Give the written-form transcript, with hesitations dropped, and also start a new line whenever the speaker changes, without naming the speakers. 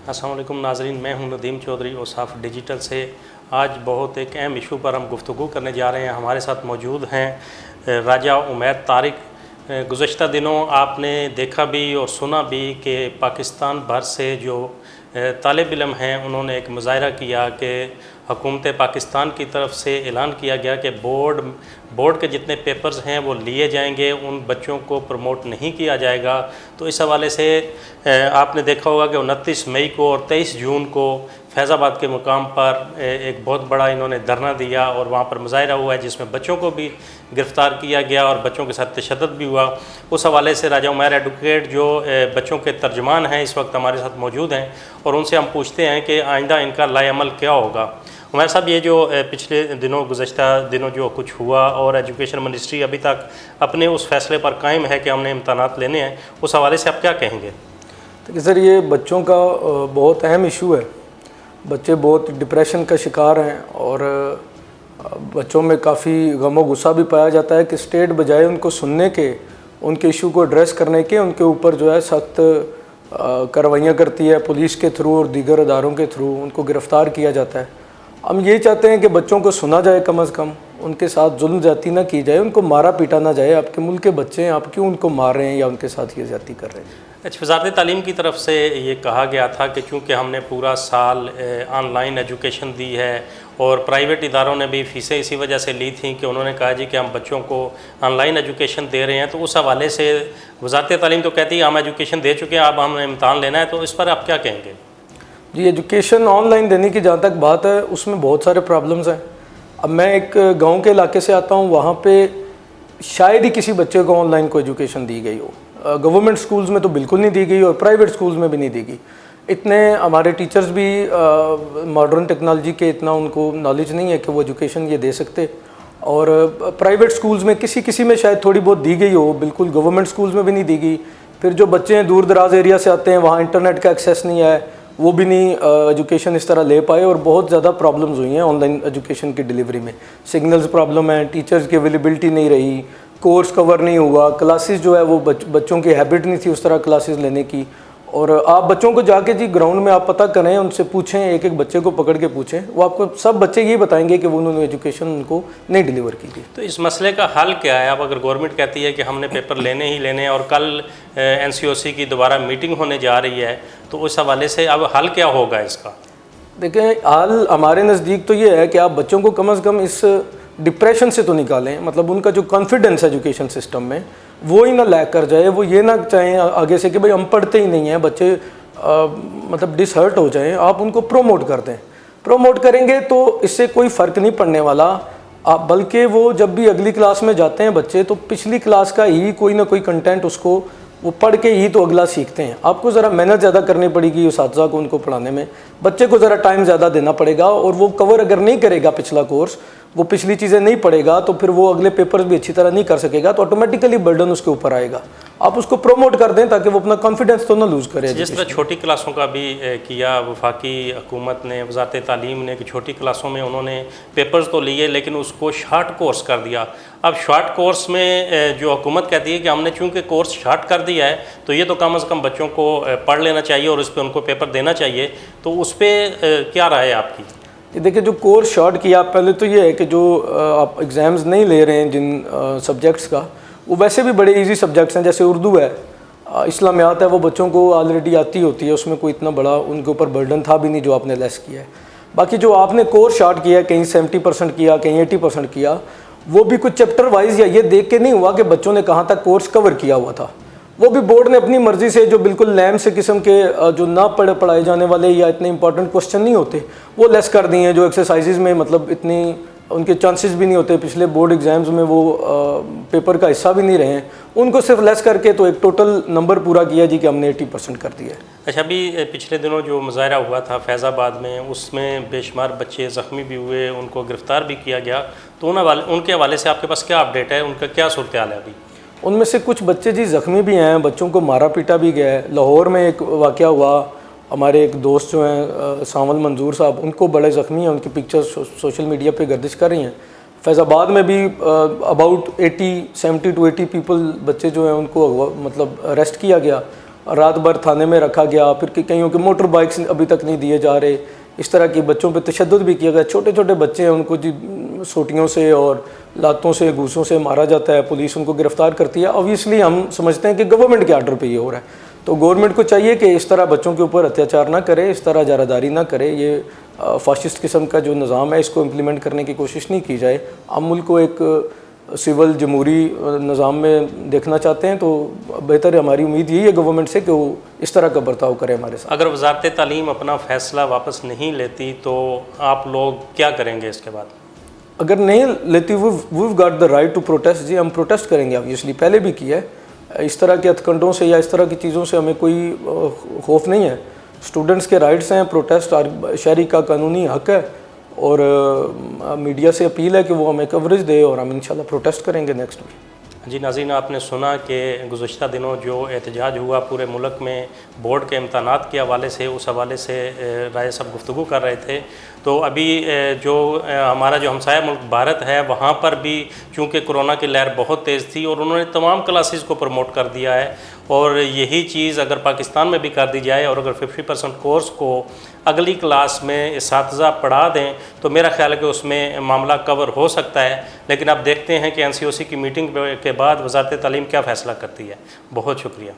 अस्सलाम वालेकुम नाज़रीन, मैं हूं नदीम चौधरी औसाफ डिजिटल से। आज बहुत एक अहम इशू पर हम गुफ्तगू करने जा रहे हैं। हमारे साथ मौजूद हैं राजा उमैर तारिक। गुज़श्ता दिनों आपने देखा भी और सुना भी कि पाकिस्तान भर से जो तालिब इल्म हैं उन्होंने एक मुज़ाहरा किया कि हुकूमत पाकिस्तान की तरफ से ऐलान किया गया कि बोर्ड के जितने पेपर्स हैं वो लिए जाएंगे, उन बच्चों को प्रमोट नहीं किया जाएगा। तो इस हवाले से आपने देखा होगा कि 29 मई को और 23 जून को फैज़ाबाद के मुकाम पर एक बहुत बड़ा इन्होंने धरना दिया और वहाँ पर मुज़ाहरा हुआ है जिसमें बच्चों को भी गिरफ़्तार किया गया और बच्चों के साथ तशद्दुद भी हुआ। उस हवाले से राजा उमैर एडवोकेट जो बच्चों के तर्जमान हैं इस वक्त हमारे साथ मौजूद हैं और उनसे हम पूछते हैं कि आइंदा इनका लाएअमल क्या होगा। उमैर साहब, ये जो पिछले दिनों गुज़श्ता दिनों जो कुछ हुआ और एजुकेशन मिनिस्ट्री अभी तक अपने उस फैसले पर कायम है कि हमने इम्तहानात लेने हैं, उस हवाले से आप क्या कहेंगे?
देखिए सर, ये बच्चों का बहुत अहम इशू है। बच्चे बहुत डिप्रेशन का शिकार हैं और बच्चों में काफ़ी गम व गुस्सा भी पाया जाता है कि स्टेट बजाय उनको सुनने के, उनके इशू को एड्रेस करने के, उनके ऊपर जो है सख्त कार्रवाइयाँ करती है पुलिस के थ्रू और दीगर अदारों के थ्रू उनको गिरफ़्तार किया जाता है। हम ये चाहते हैं कि बच्चों को सुना जाए, कम अज़ कम उनके साथ जुल्म ज़्यादती ना की जाए, उनको मारा पीटा ना जाए। आपके मुल्क के बच्चे हैं, आप क्यों उनको मार रहे हैं या उनके साथ ये ज़्यादती कर रहे हैं?
अच्छा, वज़ारत तालीम की तरफ से ये कहा गया था कि चूँकि हमने पूरा साल ऑनलाइन एजुकेशन दी है और प्राइवेट इदारों ने भी फ़ीसें इसी वजह से ली थी कि उन्होंने कहा जी कि हम बच्चों को ऑनलाइन एजुकेशन दे रहे हैं, तो उस हवाले से वज़ारत तालीम तो कहती है हम एजुकेशन दे चुके हैं, अब हमने इम्तहान लेना है। तो इस पर आप क्या कहेंगे?
जी, एजुकेशन ऑनलाइन देने की जहाँ तक बात है उसमें बहुत सारे प्रॉब्लम्स हैं। अब मैं एक गांव के इलाके से आता हूँ, वहाँ पे शायद ही किसी बच्चे को ऑनलाइन को एजुकेशन दी गई हो। गवर्नमेंट स्कूल्स में तो बिल्कुल नहीं दी गई और प्राइवेट स्कूल्स में भी नहीं दी गई। इतने हमारे टीचर्स भी मॉडर्न टेक्नोलॉजी के इतना उनको नॉलेज नहीं है कि वो एजुकेशन ये दे सकते। और प्राइवेट स्कूल्स में किसी में शायद थोड़ी बहुत दी गई हो, बिल्कुल गवर्नमेंट स्कूल्स में भी नहीं दी गई। फिर जो बच्चे हैं दूर दराज एरिया से आते हैं, वहाँ इंटरनेट का एक्सेस नहीं है, वो भी नहीं एजुकेशन इस तरह ले पाए और बहुत ज़्यादा प्रॉब्लम्स हुई हैं ऑनलाइन एजुकेशन की डिलीवरी में। सिग्नल्स प्रॉब्लम है, टीचर्स की अवेलेबिलिटी नहीं रही, कोर्स कवर नहीं हुआ, क्लासेस जो है वो बच्चों की हैबिट नहीं थी उस तरह क्लासेस लेने की। और आप बच्चों को जाके जी ग्राउंड में आप पता करें, उनसे पूछें, एक एक बच्चे को पकड़ के पूछें, वो आपको सब बच्चे यही बताएंगे कि वो उन्होंने एजुकेशन उनको नहीं डिलीवर की थी।
तो इस मसले का हल क्या है? अब अगर गवर्नमेंट कहती है कि हमने पेपर लेने ही लेने हैं और कल NCOC की दोबारा मीटिंग होने जा रही है, तो उस हवाले से अब हल क्या होगा इसका?
देखें, हल हमारे नज़दीक तो ये है कि आप बच्चों को कम अज़ कम इस डिप्रेशन से तो निकालें। मतलब उनका जो कॉन्फिडेंस एजुकेशन सिस्टम में वो ही ना लैक कर जाए, वो ये ना चाहें आगे से कि भाई हम पढ़ते ही नहीं हैं, बच्चे मतलब डिसहर्ट हो जाएं। आप उनको प्रोमोट कर दें। प्रोमोट करेंगे तो इससे कोई फ़र्क नहीं पड़ने वाला। आप बल्कि वो जब भी अगली क्लास में जाते हैं बच्चे, तो पिछली क्लास का ही कोई ना कोई कंटेंट उसको वो पढ़ के ही तो अगला सीखते हैं। आपको ज़रा मेहनत ज़्यादा करनी पड़ेगी उस्ताज़ा को उनको पढ़ाने में, बच्चे को ज़रा टाइम ज़्यादा देना पड़ेगा। और वो कवर अगर नहीं करेगा पिछला कोर्स, वो पिछली चीज़ें नहीं पढ़ेगा, तो फिर वो अगले पेपर्स भी अच्छी तरह नहीं कर सकेगा, तो ऑटोमेटिकली बर्डन उसके ऊपर आएगा। आप उसको प्रोमोट कर दें ताकि वो अपना कॉन्फिडेंस तो ना लूज़ करे।
जिस तरह छोटी क्लासों का भी किया वफाकी हुकूमत ने, वज़ारत तालीम ने, कि छोटी क्लासों में उन्होंने पेपर्स तो लिए लेकिन उसको शार्ट कोर्स कर दिया। अब शार्ट कोर्स में जो हुकूमत कहती है कि हमने चूँकि कोर्स शार्ट कर दिया है तो ये तो कम अज़ कम बच्चों को पढ़ लेना चाहिए और उस पर उनको पेपर देना चाहिए, तो उस पर क्या राय है आपकी?
देखिए, जो कोर्स शॉर्ट किया, पहले तो ये है कि जो आप एग्ज़ाम्स नहीं ले रहे हैं जिन सब्जेक्ट्स का, वो वैसे भी बड़े इजी सब्जेक्ट्स हैं। जैसे उर्दू है, इस्लामियात है, वो बच्चों को ऑलरेडी आती होती है, उसमें कोई इतना बड़ा उनके ऊपर बर्डन था भी नहीं जो आपने लेस किया है। बाकी जो आपने कोर्स शॉर्ट किया, कहीं 70% किया, कहीं 80% किया, वो भी कुछ चैप्टर वाइज या ये देख के नहीं हुआ कि बच्चों ने कहाँ तक कोर्स कवर किया हुआ था। वो भी बोर्ड ने अपनी मर्ज़ी से, जो बिल्कुल लैम से किस्म के जो ना पढ़ाए जाने वाले या इतने इंपॉर्टेंट क्वेश्चन नहीं होते, वो लेस कर दिए हैं। जो एक्सरसाइजेज में मतलब इतनी उनके चांसेस भी नहीं होते, पिछले बोर्ड एग्जाम्स में वो पेपर का हिस्सा भी नहीं रहे हैं, उनको सिर्फ लेस करके तो एक टोटल नंबर पूरा किया जी कि हमने 80% कर दिया है।
अच्छा, अभी पिछले दिनों जो मुज़ाहरा हुआ था फैज़ाबाद में, उसमें बेशुमार बच्चे ज़ख्मी भी हुए, उनको गिरफ़्तार भी किया गया, तो उनके हवाले से आपके पास क्या अपडेट है? उनका क्या सूरत हाल है अभी?
उनमें से कुछ बच्चे जी ज़ख्मी भी हैं, बच्चों को मारा पीटा भी गया है। लाहौर में एक वाक़या हुआ, हमारे एक दोस्त जो हैं सावल मंजूर साहब, उनको बड़े ज़ख्मी हैं, उनकी पिक्चर्स सोशल मीडिया पे गर्दिश कर रही हैं। फैज़ाबाद में भी अबाउट 70 to 80 पीपल बच्चे जो हैं उनको मतलब अरेस्ट किया गया। रात भर थाने में रखा गया, फिर कईयों के मोटर बाइक्स अभी तक नहीं दिए जा रहे, इस तरह की बच्चों पे तशद्दुद भी किया गया। छोटे छोटे बच्चे हैं, उनको जी सोटियों से और लातों से घूसों से मारा जाता है, पुलिस उनको गिरफ्तार करती है। ऑब्वियसली हम समझते हैं कि गवर्नमेंट के आर्डर पे ये हो रहा है, तो गवर्नमेंट को चाहिए कि इस तरह बच्चों के ऊपर अत्याचार ना करे, इस तरह जारादारी ना करे। ये फाशिस्ट किस्म का जो निज़ाम है इसको इम्प्लीमेंट करने की कोशिश नहीं की जाए। हम मुल्क को एक सिविल जमहूरी निज़ाम में देखना चाहते हैं, तो बेहतर हमारी उम्मीद यही है गवर्नमेंट से कि वो इस तरह का बर्ताव करे हमारे साथ।
अगर वजारत तालीम अपना फ़ैसला वापस नहीं लेती तो आप लोग क्या करेंगे इसके बाद?
अगर नहीं लेती, we got the right to protest. जी हम प्रोटेस्ट करेंगे, ऑब्वियसली पहले भी किया है। इस तरह के हथकंडों से या इस तरह की चीज़ों से हमें कोई खौफ नहीं है। स्टूडेंट्स के राइट्स हैं, प्रोटेस्ट शहरी का कानूनी हक है, और मीडिया से अपील है कि वो हमें कवरेज दे, और हम इंशाल्लाह प्रोटेस्ट करेंगे नेक्स्ट वीक।
जी नाज़रीन, आपने सुना कि गुज़श्ता दिनों जो एहतजाज हुआ पूरे मुल्क में बोर्ड के इम्तहानात के हवाले से, उस हवाले से राजा साहब गुफ्तगू कर रहे थे। तो अभी जो हमारा जो हमसाया मुल्क भारत है, वहाँ पर भी चूँकि कोरोना की लहर बहुत तेज़ थी और उन्होंने तमाम क्लासेस को प्रमोट कर दिया है, और यही चीज़ अगर पाकिस्तान में भी कर दी जाए और अगर 50% कोर्स को अगली क्लास में इस्तिज़ा पढ़ा दें तो मेरा ख्याल है कि उसमें मामला कवर हो सकता है। लेकिन अब देखते हैं कि NCOC की मीटिंग के बाद वज़ारत तालीम क्या फ़ैसला करती है। बहुत शुक्रिया।